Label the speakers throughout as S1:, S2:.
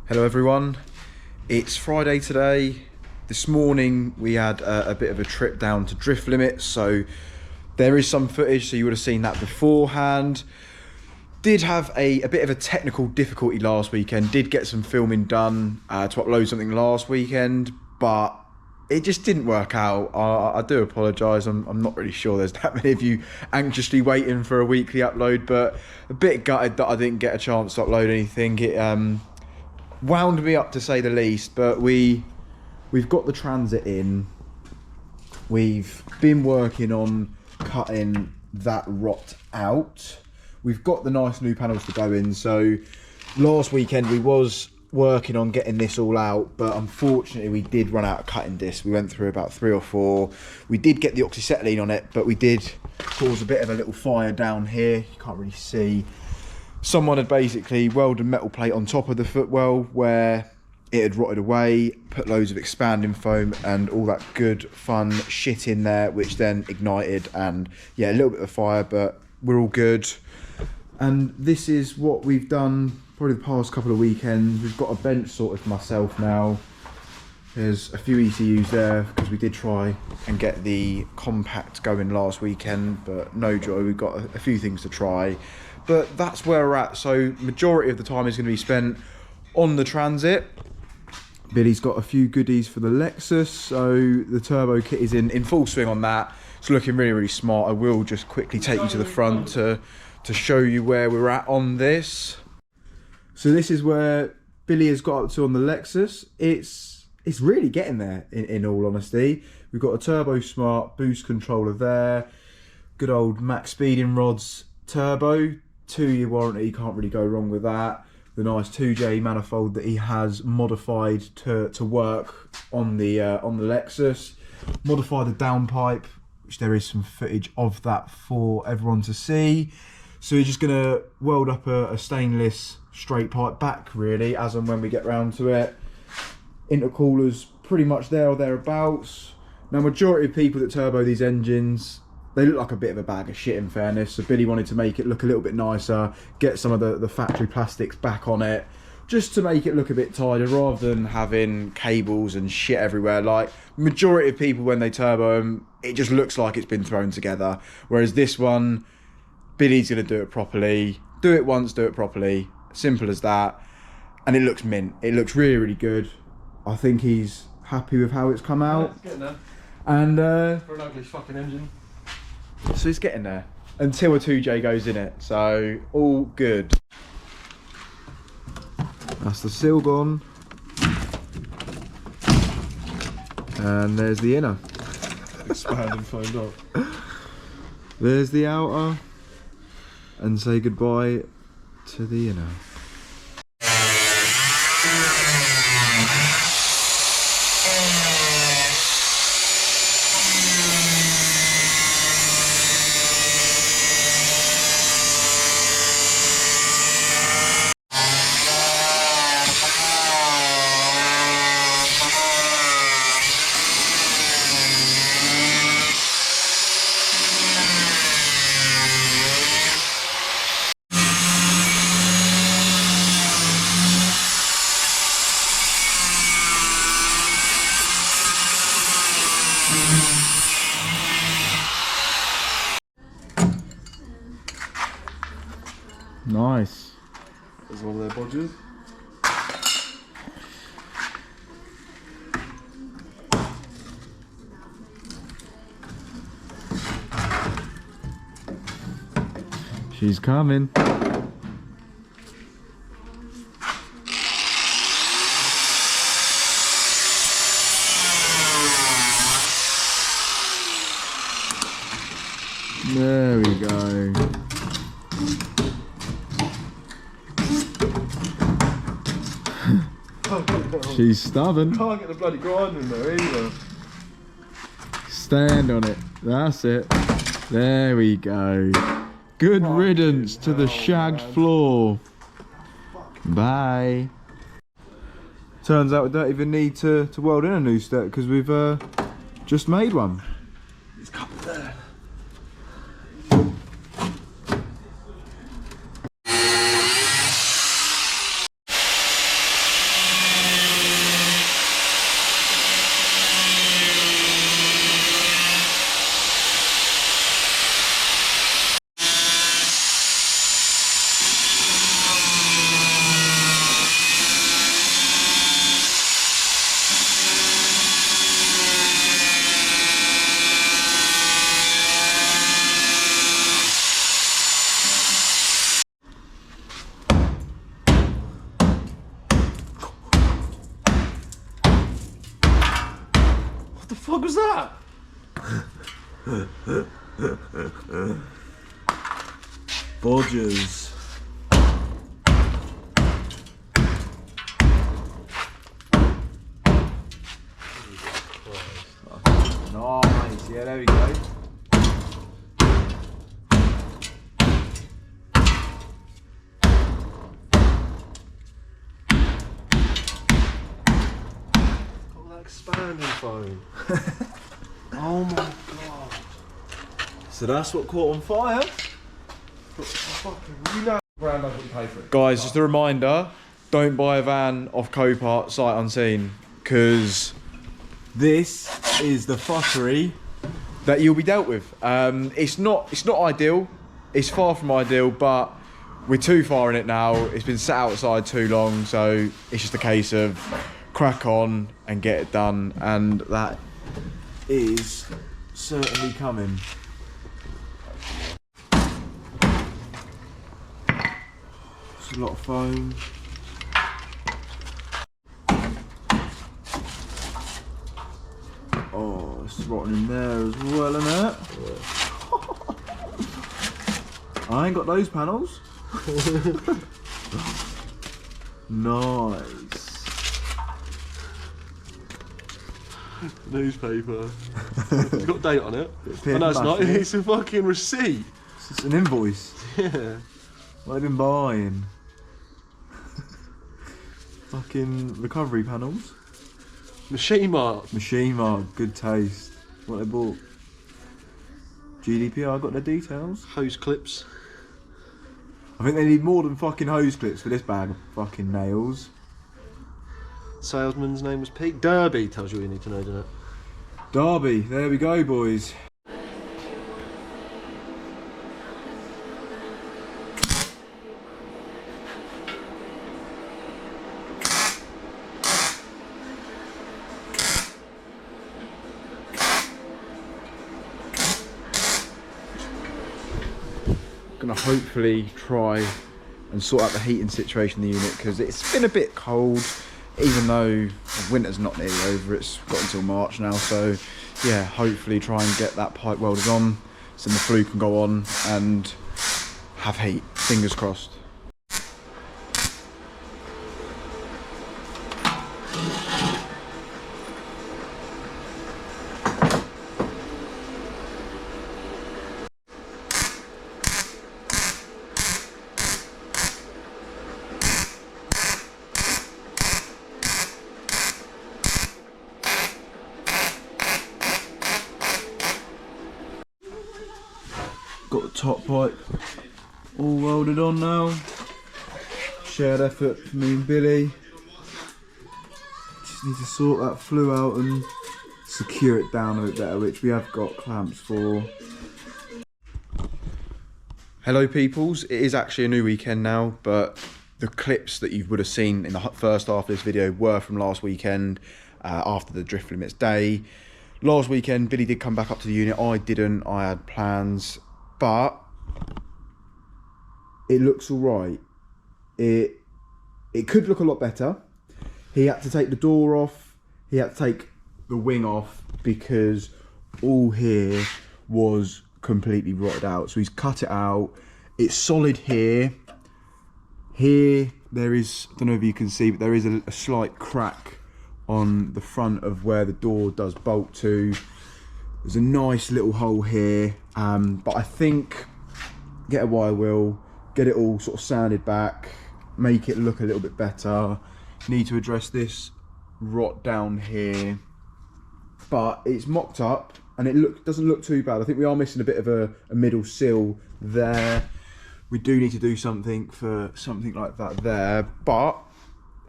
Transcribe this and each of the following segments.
S1: Hello everyone, it's Friday today. This morning we had a bit of a trip down to Drift Limits, so there is some footage, so you would have seen that beforehand. Did have a bit of a technical difficulty last weekend, did get some filming done to upload something last weekend, but it just didn't work out. I do apologise, I'm not really sure there's that many of you anxiously waiting for a weekly upload, but a bit gutted that I didn't get a chance to upload anything. It wound me up to say the least, but we've got the transit in. We've been working on cutting that rot out. We've got the nice new panels to go in. So last weekend we was working on getting this all out, but unfortunately we did run out of cutting discs. We went through about 3 or 4. We did get the oxyacetylene on it, but we did cause a bit of a little fire down here. You can't really see. Someone had basically welded a metal plate on top of the footwell where it had rotted away, put loads of expanding foam and all that good fun shit in there, which then ignited, and yeah, a little bit of fire, but we're all good. And this is what we've done probably the past couple of weekends. We've got a bench sorted for myself now. There's a few ECUs there because we did try and get the compact going last weekend, but no joy. We've got a few things to try. But that's where we're at. So majority of the time is going to be spent on the Transit. Billy's got a few goodies for the Lexus, so the turbo kit is in full swing on that. It's looking really, really smart. I will just quickly take you to the front to show you where we're at on this. So this is where Billy has got up to on the Lexus. It's really getting there, in all honesty. We've got a Turbo Smart boost controller there. Good old max speeding rods turbo. 2-year warranty, can't really go wrong with that. The nice 2J manifold that he has modified to work on the Lexus. Modified the downpipe, which there is some footage of that for everyone to see. So we're just gonna weld up a stainless straight pipe back, really, as and when we get round to it. Intercoolers pretty much there or thereabouts. Now, majority of people that turbo these engines, they look like a bit of a bag of shit, in fairness. So Billy wanted to make it look a little bit nicer, get some of the factory plastics back on it, just to make it look a bit tighter, rather than having cables and shit everywhere. Like, majority of people, when they turbo them, it just looks like it's been thrown together. Whereas this one, Billy's gonna do it properly. Do it once, do it properly. Simple as that. And it looks mint. It looks really, really good. I think he's happy with how it's come out.
S2: Yeah, it's getting there.
S1: And
S2: for an ugly fucking engine.
S1: so it's getting there until a 2J goes in it, so all good. That's the seal gone, and there's the inner.
S2: Expand and foamed up.
S1: There's the outer, and say goodbye to the inner. Nice.
S2: There's one of their bodges.
S1: She's coming. There we go. She's stubborn.
S2: Can't get the bloody grinder in there either.
S1: Stand on it. That's it. There we go. Good riddance to the shagged floor. Bye. Turns out we don't even need to weld in a new step because we've just made one.
S2: It's cut there. fuck was that?
S1: Bodgers. Nice, yeah, there we go.
S2: Got that expanding foam. Oh my god.
S1: So that's what caught on fire.
S2: Fucking, you know, grand I wouldn't pay for it.
S1: Guys, just a reminder, don't buy a van off Copart sight unseen, because this is the fuckery that you'll be dealt with. It's not ideal. It's far from ideal, but we're too far in it now. It's been sat outside too long, so it's just a case of crack on and get it done, and that is certainly coming. It's a lot of foam. Oh, it's rotting in there as well, isn't it? I ain't got those panels. Nice.
S2: Newspaper. It's got a date on it. Oh, no, it's not. It's a fucking receipt.
S1: It's an invoice.
S2: Yeah.
S1: What have I been buying? Fucking recovery panels.
S2: Machine Mark.
S1: Machine Mark, good taste. What they bought? GDPR got their details.
S2: Hose clips.
S1: I think they need more than fucking hose clips for this bag of fucking nails.
S2: Salesman's name was Pete. Derby tells you all you need to know, doesn't it?
S1: Derby, there we go, boys. Gonna hopefully try and sort out the heating situation in the unit, because it's been a bit cold, even though winter's not nearly over. It's got until March now, so yeah, hopefully try and get that pipe welded on so the flue can go on and have heat. Fingers crossed. Got the top pipe all welded on now. Shared effort for me and Billy. Just need to sort that flue out and secure it down a bit better, which we have got clamps for. Hello peoples, it is actually a new weekend now, but the clips that you would have seen in the first half of this video were from last weekend, after the drift limits day. Last weekend Billy did come back up to the unit, I didn't, I had plans. But it looks all right. It could look a lot better. He had to take the door off. He had to take the wing off because all here was completely rotted out. So he's cut it out. It's solid here. Here there is, I don't know if you can see, but there is a slight crack on the front of where the door does bolt to. There's a nice little hole here, but I think get a wire wheel, get it all sort of sanded back, make it look a little bit better. Need to address this rot down here, but it's mocked up and it doesn't look too bad. I think we are missing a bit of a middle sill there. We do need to do something for something like that there, but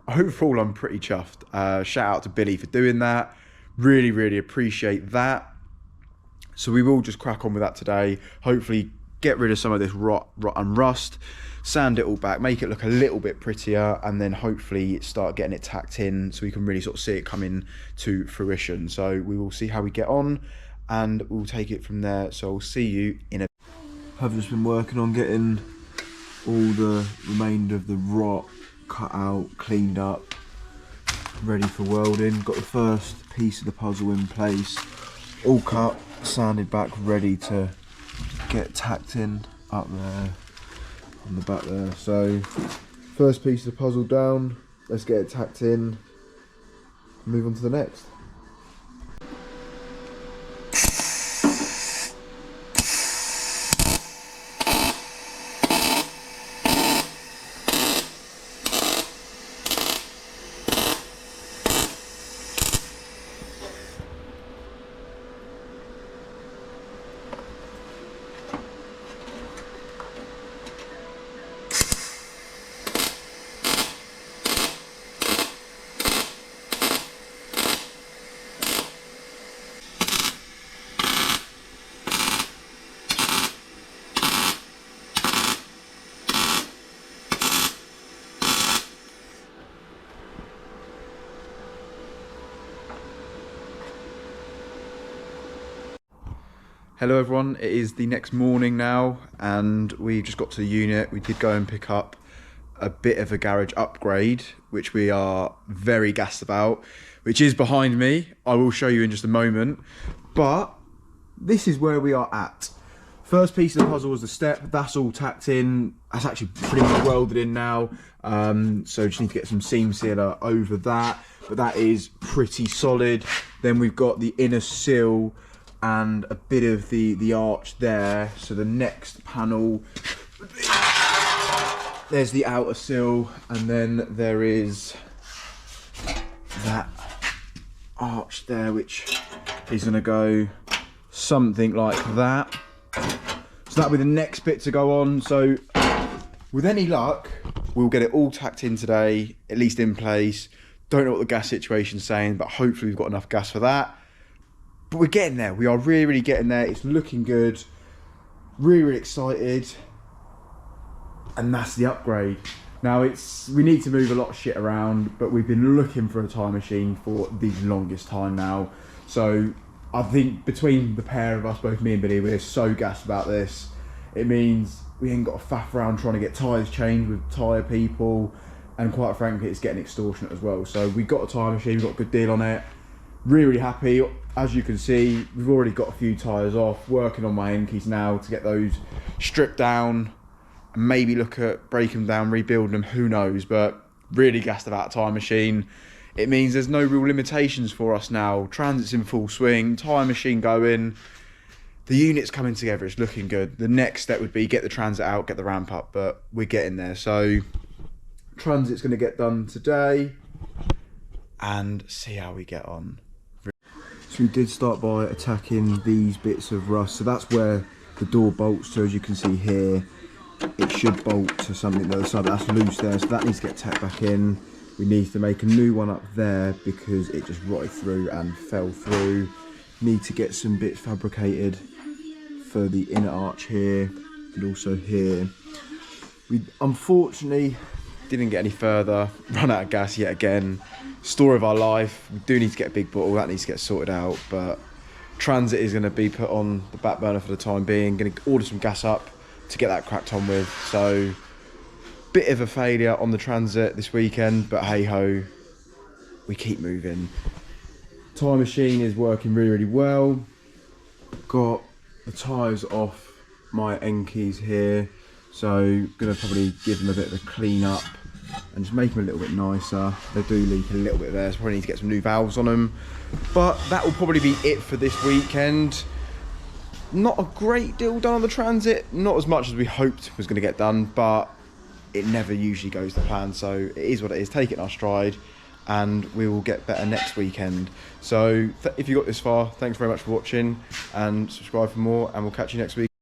S1: overall I'm pretty chuffed. Shout out to Billy for doing that. Really, really appreciate that. So we will just crack on with that today. Hopefully get rid of some of this rot and rust, sand it all back, make it look a little bit prettier, and then hopefully start getting it tacked in so we can really sort of see it coming to fruition. So we will see how we get on and we'll take it from there. So I'll see you in a... I've just been working on getting all the remainder of the rot cut out, cleaned up, ready for welding. Got the first piece of the puzzle in place, all cut, sanded back, ready to get tacked in up there on the back there. So first piece of the puzzle down, let's get it tacked in, move on to the next. Hello everyone, it is the next morning now and we just got to the unit. We did go and pick up a bit of a garage upgrade, which we are very gassed about, which is behind me. I will show you in just a moment, but this is where we are at. First piece of the puzzle was the step, that's all tacked in. That's actually pretty much welded in now, so just need to get some seam sealer over that, but that is pretty solid. Then we've got the inner sill and a bit of the arch there. So the next panel, there's the outer sill, and then there is that arch there, which is going to go something like that. So that'll be the next bit to go on. So with any luck, we'll get it all tacked in today, at least in place. Don't know what the gas situation's saying, but hopefully we've got enough gas for that. But we're getting there. We are really, really getting there. It's looking good. Really, really excited. And that's the upgrade. Now we need to move a lot of shit around, but we've been looking for a time machine for the longest time now. So I think between the pair of us, both me and Billy, we're so gassed about this. It means we ain't got to faff around trying to get tyres changed with tyre people. And quite frankly, it's getting extortionate as well. So we got a tyre machine, we got a good deal on it. Really, really happy. As you can see, we've already got a few tyres off, working on my end keys now to get those stripped down and maybe look at breaking them down, rebuilding them, who knows, but really gassed about a tyre machine. It means there's no real limitations for us now. Transit's in full swing, tyre machine going, the unit's coming together, it's looking good. The next step would be get the transit out, get the ramp up, but we're getting there. So transit's going to get done today and see how we get on. So we did start by attacking these bits of rust. So that's where the door bolts to, as you can see here. It should bolt to something the other side, but that's loose there, so that needs to get tacked back in. We need to make a new one up there because it just rotted through and fell through. Need to get some bits fabricated for the inner arch here and also here. We unfortunately didn't get any further, run out of gas yet again. Story of our life. We do need to get a big bottle, that needs to get sorted out, but transit is going to be put on the back burner for the time being. Going to order some gas up to get that cracked on with. So bit of a failure on the transit this weekend, but hey ho, we keep moving. Tyre machine is working really, really well. Got the tyres off my end keys here, so gonna probably give them a bit of a clean up and just make them a little bit nicer. They do leak a little bit there, so probably need to get some new valves on them. But that will probably be it for this weekend. Not a great deal done on the transit, not as much as we hoped was going to get done, but it never usually goes to plan, so it is what it is. Take it in our stride and we will get better next weekend. So if you got this far, thanks very much for watching and subscribe for more, and we'll catch you next week.